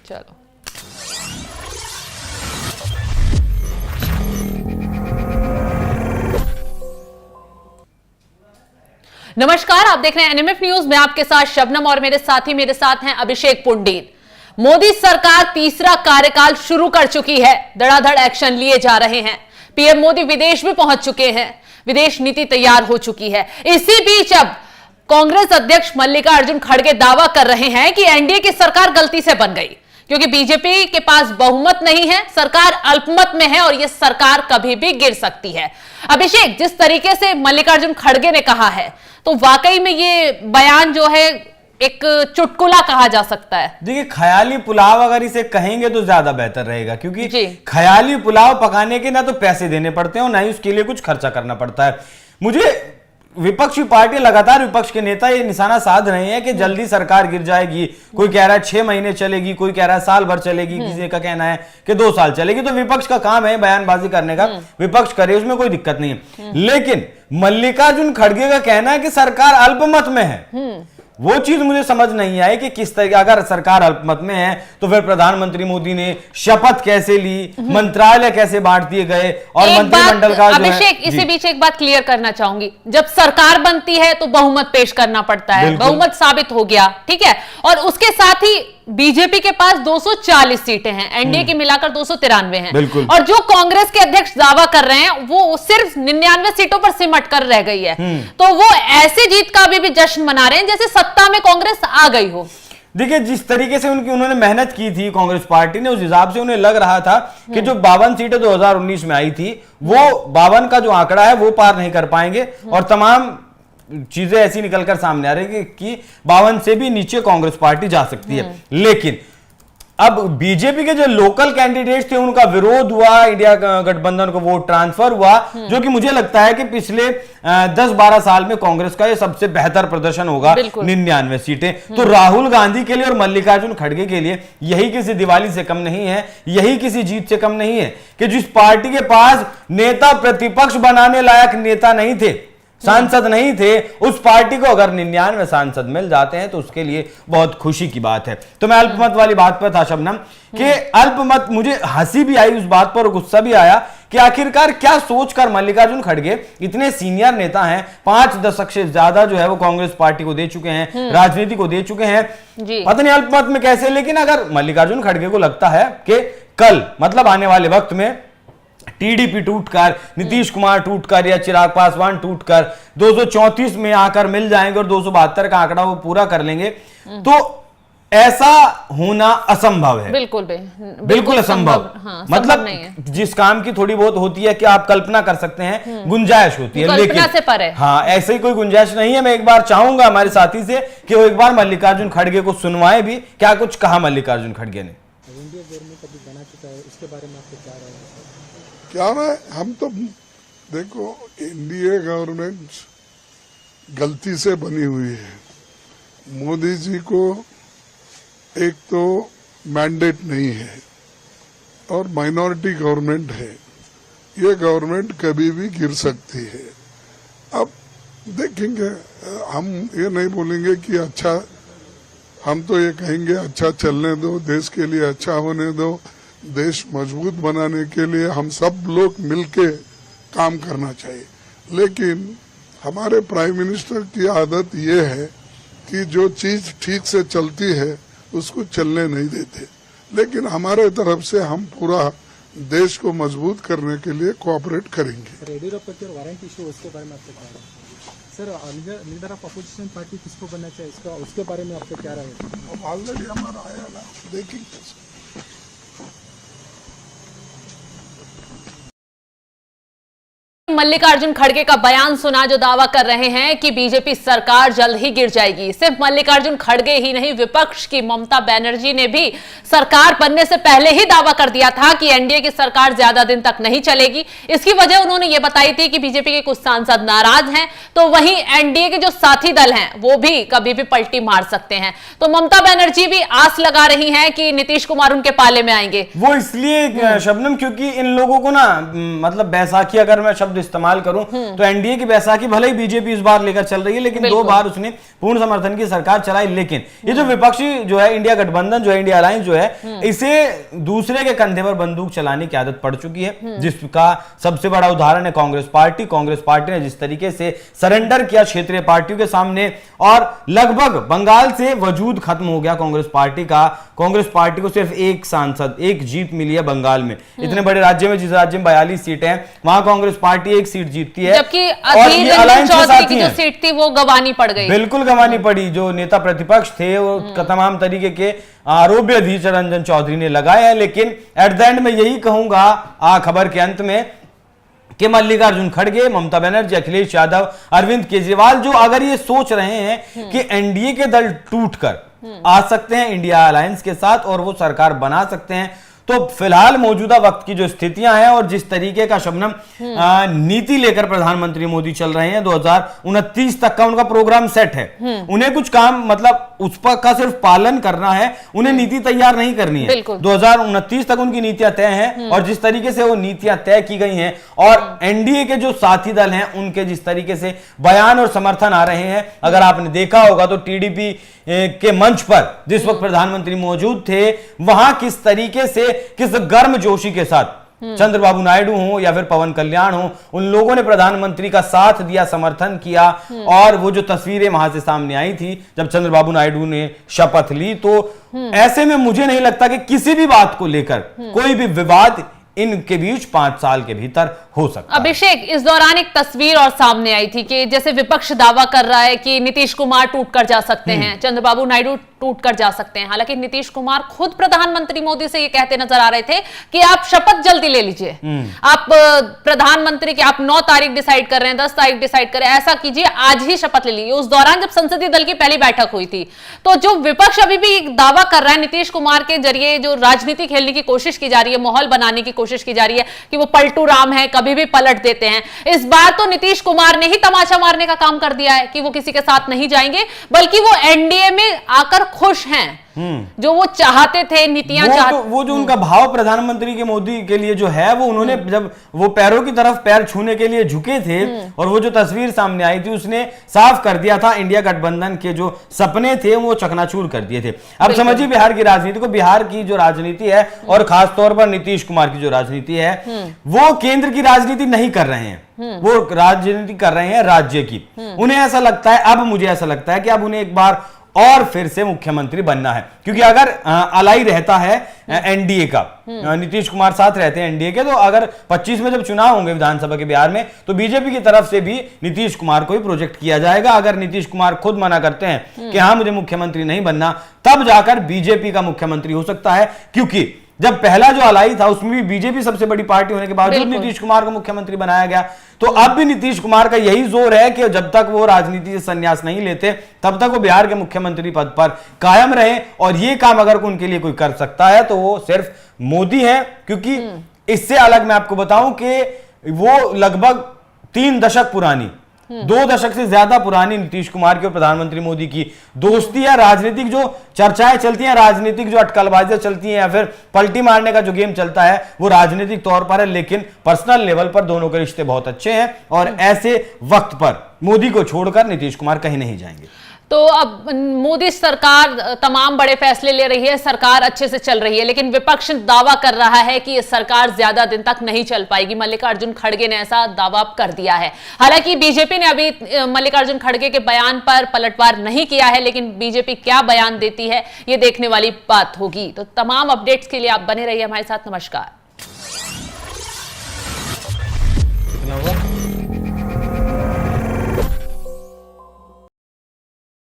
चलो, नमस्कार, आप देख रहे हैं एनएमएफ न्यूज। मैं आपके साथ शबनम और मेरे साथ हैं अभिषेक पुंडीर। मोदी सरकार तीसरा कार्यकाल शुरू कर चुकी है। धड़ाधड़ एक्शन लिए जा रहे हैं। पीएम मोदी विदेश भी पहुंच चुके हैं। विदेश नीति तैयार हो चुकी है। इसी बीच अब कांग्रेस अध्यक्ष मल्लिकार्जुन खड़गे दावा कर रहे हैं कि एनडीए की सरकार गलती से बन गई, क्योंकि बीजेपी के पास बहुमत नहीं है, सरकार अल्पमत में है और यह सरकार कभी भी गिर सकती है। अभिषेक, जिस तरीके से मल्लिकार्जुन खड़गे ने कहा है, तो वाकई में ये बयान जो है एक चुटकुला कहा जा सकता है। देखिए, ख्याली पुलाव अगर इसे कहेंगे तो ज्यादा बेहतर रहेगा, क्योंकि ख्याली पुलाव पकाने के ना तो पैसे देने पड़ते हैं और ना ही उसके लिए कुछ खर्चा करना पड़ता है। मुझे विपक्षी पार्टी लगातार, विपक्ष के नेता ये निशाना साध रहे हैं कि जल्दी सरकार गिर जाएगी। कोई कह रहा है 6 महीने चलेगी, कोई कह रहा है साल भर चलेगी, किसी का कहना है कि 2 साल चलेगी। तो विपक्ष का काम है बयानबाजी करने का, विपक्ष करे, उसमें कोई दिक्कत नहीं है। लेकिन मल्लिकार्जुन खड़गे का कहना है कि सरकार अल्पमत में है। वो चीज मुझे समझ नहीं आई कि किस तरह, अगर सरकार अल्पमत में है तो फिर प्रधानमंत्री मोदी ने शपथ कैसे ली, मंत्रालय कैसे बांट दिए गए और मंत्रिमंडल का अभिषेक, इसी बीच एक बात क्लियर करना चाहूंगी। जब सरकार बनती है तो बहुमत पेश करना पड़ता है, बहुमत साबित हो गया, ठीक है, और उसके साथ ही बीजेपी के पास 240 सीटें हैं, एनडीए की मिलाकर 293 हैं, और जो कांग्रेस के अध्यक्ष दावा कर रहे हैं वो सिर्फ 99 सीटों पर सिमट कर रह गई है। तो वो ऐसी जीत का अभी भी जश्न मना रहे हैं जैसे सत्ता में कांग्रेस आ गई हो। देखिए, जिस तरीके से उन्होंने मेहनत की थी कांग्रेस पार्टी ने, उस हिसाब से उन्हें लग रहा था कि जो 52 सीटें 2019 में आई थी, वो 52 का जो आंकड़ा है वो पार नहीं कर पाएंगे, और तमाम चीजें ऐसी निकलकर सामने आ रही है कि 52 से भी नीचे कांग्रेस पार्टी जा सकती है। लेकिन अब बीजेपी के जो लोकल कैंडिडेट्स थे उनका विरोध हुआ, इंडिया गठबंधन को वोट ट्रांसफर हुआ, जो कि मुझे लगता है कि पिछले 10-12 साल में कांग्रेस का ये सबसे बेहतर प्रदर्शन होगा। 99 सीटें तो राहुल गांधी के लिए और मल्लिकार्जुन खड़गे के लिए यही किसी दिवाली से कम नहीं है, यही किसी जीत से कम नहीं है कि जिस पार्टी के पास नेता प्रतिपक्ष बनाने लायक नेता नहीं थे, सांसद नहीं थे, उस पार्टी को अगर 99 सांसद मिल जाते हैं तो उसके लिए बहुत खुशी की बात है। तो मैं अल्पमत वाली बात पर था शबनम कि अल्पमत, मुझे हंसी भी आई उस बात पर और गुस्सा भी आया कि आखिरकार क्या सोचकर मल्लिकार्जुन खड़गे, इतने सीनियर नेता हैं, 5 दशक से ज्यादा जो है वो कांग्रेस पार्टी को दे चुके हैं, राजनीति को दे चुके हैं, पता नहीं अल्पमत में कैसे। लेकिन अगर मल्लिकार्जुन खड़गे को लगता है कि कल, मतलब आने वाले वक्त में, टीडीपी टूटकर, नीतीश कुमार टूटकर या चिराग पासवान टूटकर 234 में आकर मिल जाएंगे और 272 का आंकड़ा वो पूरा कर लेंगे, तो ऐसा होना असंभव है। बिल्कुल असंभव। हाँ, मतलब जिस काम की थोड़ी बहुत होती है कि आप कल्पना कर सकते हैं, गुंजाइश होती है, लेकिन से परे। हाँ, ऐसे ही कोई गुंजाइश नहीं है। मैं एक बार चाहूंगा हमारे साथी से कि वो एक बार मल्लिकार्जुन खड़गे को सुनवाए भी, क्या कुछ कहा मल्लिकार्जुन खड़गे ने। क्या है, हम तो देखो, एनडीए गवर्नमेंट गलती से बनी हुई है। मोदी जी को एक तो मैंडेट नहीं है और माइनॉरिटी गवर्नमेंट है। ये गवर्नमेंट कभी भी गिर सकती है। अब देखेंगे, हम ये नहीं बोलेंगे कि अच्छा, हम तो ये कहेंगे अच्छा चलने दो, देश के लिए अच्छा होने दो, देश मजबूत बनाने के लिए हम सब लोग मिलके काम करना चाहिए। लेकिन हमारे प्राइम मिनिस्टर की आदत ये है कि जो चीज ठीक से चलती है उसको चलने नहीं देते। लेकिन हमारे तरफ से हम पूरा देश को मजबूत करने के लिए कोऑपरेट करेंगे। येडियुरप्पा और वारंट इशू, उसके बारे में आपसे क्या राय है? Sir, leader of opposition party किसको बनना चाहिए, उसके बारे में आपसे क्या राय है? ऑलरेडी हमारा आया ना, देखेंगे। मल्लिकार्जुन खड़गे का बयान सुना, जो दावा कर रहे हैं कि बीजेपी सरकार जल्द ही गिर जाएगी। सिर्फ मल्लिकार्जुन खड़गे ही नहीं, विपक्ष की ममता बनर्जी ने भी सरकार बनने से पहले ही दावा कर दिया था कि एनडीए की सरकार ज्यादा दिन तक नहीं चलेगी। इसकी वजह उन्होंने ये बताई थी कि बीजेपी के कुछ सांसद नाराज हैं, तो वहीं एनडीए के जो साथी दल हैं वो भी कभी भी पलटी मार सकते हैं। तो ममता बनर्जी भी आस लगा रही हैं कि नीतीश कुमार उनके पाले में आएंगे। वो इसलिए शबनम, क्योंकि इन लोगों को ना, मतलब बैसाखी अगर मैं शब्द इस्तेमाल करूं तो एनडीए की बैसाखी भले ही बीजेपी इस बार लेकर चल रही है, लेकिन 2 बार उसने पूर्ण समर्थन की सरकार चलाई। लेकिन ये जो विपक्षी जो है इंडिया गठबंधन जो है, इंडिया अलायंस जो है, इसे दूसरे के कंधे पर बंदूक चलाने की आदत पड़ चुकी है, जिसका सबसे बड़ा उदाहरण है कांग्रेस पार्टी। कांग्रेस पार्टी ने जिस तरीके से सरेंडर किया क्षेत्रीय पार्टियों के सामने और लगभग बंगाल से वजूद खत्म हो गया कांग्रेस पार्टी का। कांग्रेस पार्टी को सिर्फ एक सांसद, एक जीत मिली है बंगाल में। इतने बड़े राज्य में, जिस राज्य में 42 सीटें हैं, वहां कांग्रेस पार्टी एक सीट जीतती है, जबकि और ये अलायंस के साथ की ही जो है। सीट थी वो गंवानी पड़ गई, बिल्कुल गंवानी पड़ी। जो नेता प्रतिपक्ष थे वो तमाम तरीके के आरोप भी अधीर रंजन चौधरी ने लगाए हैं। लेकिन एट द एंड में यही कहूंगा खबर के अंत में कि मल्लिकार्जुन खड़गे, ममता बनर्जी, अखिलेश यादव, अरविंद केजरीवाल जो अगर ये सोच रहे हैं कि एनडीए के दल टूटकर आ सकते हैं इंडिया अलायंस के साथ और वो सरकार बना सकते हैं, तो फिलहाल मौजूदा वक्त की जो स्थितियां हैं और जिस तरीके का शबनम नीति लेकर प्रधानमंत्री मोदी चल रहे हैं, 2029 तक का उनका प्रोग्राम सेट है। उन्हें कुछ काम मतलब उस पर का सिर्फ पालन करना है, उन्हें नीति तैयार नहीं करनी है। 2029 तक उनकी नीतियां तय हैं और जिस तरीके से वो नीतियां तय की गई हैं और एनडीए के जो साथी दल हैं उनके जिस तरीके से बयान और समर्थन आ रहे हैं, अगर आपने देखा होगा तो टीडीपी के मंच पर जिस वक्त प्रधानमंत्री मौजूद थे, वहां किस तरीके से, किस गर्मजोशी के साथ चंद्रबाबू नायडू हो या फिर पवन कल्याण हो, उन लोगों ने प्रधानमंत्री का साथ दिया, समर्थन किया। और वो जो तस्वीरें वहां से सामने आई थी जब चंद्रबाबू नायडू ने शपथ ली, तो ऐसे में मुझे नहीं लगता कि किसी भी बात को लेकर कोई भी विवाद इनके बीच 5 साल के भीतर हो सकता है। अभिषेक, इस दौरान एक तस्वीर और सामने आई थी कि जैसे विपक्ष दावा कर रहा है कि नीतीश कुमार टूटकर जा सकते हैं, चंद्रबाबू नायडू टूटकर जा सकते हैं। हालांकि नीतीश कुमार खुद प्रधानमंत्री मोदी से ये कहते नजर आ रहे थे कि आप शपथ जल्दी ले लीजिए, आप प्रधानमंत्री के आप 9 तारीख डिसाइड कर रहे हैं, 10 तारीख डिसाइड कर रहे हैं, ऐसा कीजिए, आज ही शपथ ले लीजिए। उस दौरान जब संसदीय दल की पहली बैठक हुई थी, तो जो विपक्ष अभी भी दावा कर रहा है नीतीश कुमार के जरिए जो राजनीति खेलने की कोशिश की जा रही है, माहौल बनाने की कोशिश की जा रही है कि वो पलटू राम है, कभी भी पलट देते हैं, इस बार तो नीतीश कुमार ने ही तमाचा मारने का काम कर दिया है कि वो किसी के साथ नहीं जाएंगे, बल्कि वो एनडीए में आकर खुश हैं। जो वो चाहते थे, नीतियां चाहते, वो जो उनका भाव प्रधानमंत्री के मोदी के लिए जो है, वो उन्होंने जब वो पैरों की तरफ पैर छूने के लिए झुके थे और वो जो तस्वीर सामने आई थी उसने साफ कर दिया था इंडिया गठबंधन के जो सपने थे वो चकनाचूर कर दिए थे। अब समझिए बिहार की राजनीति को, बिहार की जो राजनीति है और खासतौर पर नीतीश कुमार की जो राजनीति है, वो केंद्र की राजनीति नहीं कर रहे हैं, वो राजनीति कर रहे हैं राज्य की। उन्हें ऐसा लगता है, अब मुझे ऐसा लगता है कि अब उन्हें एक बार और फिर से मुख्यमंत्री बनना है, क्योंकि अगर अलाई रहता है एनडीए का, नीतीश कुमार साथ रहते हैं एनडीए के, तो अगर 25 में जब चुनाव होंगे विधानसभा के बिहार में, तो बीजेपी की तरफ से भी नीतीश कुमार को ही प्रोजेक्ट किया जाएगा। अगर नीतीश कुमार खुद मना करते हैं कि हाँ मुझे मुख्यमंत्री नहीं बनना, तब जाकर बीजेपी का मुख्यमंत्री हो सकता है, क्योंकि जब पहला जो अलाई था उसमें भी बीजेपी सबसे बड़ी पार्टी होने के बावजूद नीतीश कुमार को मुख्यमंत्री बनाया गया। तो अब भी नीतीश कुमार का यही जोर है कि जब तक वो राजनीति से संन्यास नहीं लेते तब तक वो बिहार के मुख्यमंत्री पद पर कायम रहे, और ये काम अगर उनके लिए कोई कर सकता है तो वो सिर्फ मोदी है। क्योंकि इससे अलग मैं आपको बताऊं कि वो लगभग 3 दशक पुरानी, 2 दशक से ज्यादा पुरानी नीतीश कुमार की और प्रधानमंत्री मोदी की दोस्ती है। राजनीतिक जो चर्चाएं चलती हैं, राजनीतिक जो अटकलबाजियां चलती हैं या फिर पलटी मारने का जो गेम चलता है, वो राजनीतिक तौर पर है, लेकिन पर्सनल लेवल पर दोनों के रिश्ते बहुत अच्छे हैं और ऐसे वक्त पर मोदी को छोड़कर नीतीश कुमार कहीं नहीं जाएंगे। तो अब मोदी सरकार तमाम बड़े फैसले ले रही है, सरकार अच्छे से चल रही है, लेकिन विपक्ष दावा कर रहा है कि ये सरकार ज्यादा दिन तक नहीं चल पाएगी। मल्लिकार्जुन खड़गे ने ऐसा दावा कर दिया है। हालांकि बीजेपी ने अभी मल्लिकार्जुन खड़गे के बयान पर पलटवार नहीं किया है, लेकिन बीजेपी क्या बयान देती है ये देखने वाली बात होगी। तो तमाम अपडेट्स के लिए आप बने रहिए हमारे साथ। नमस्कार।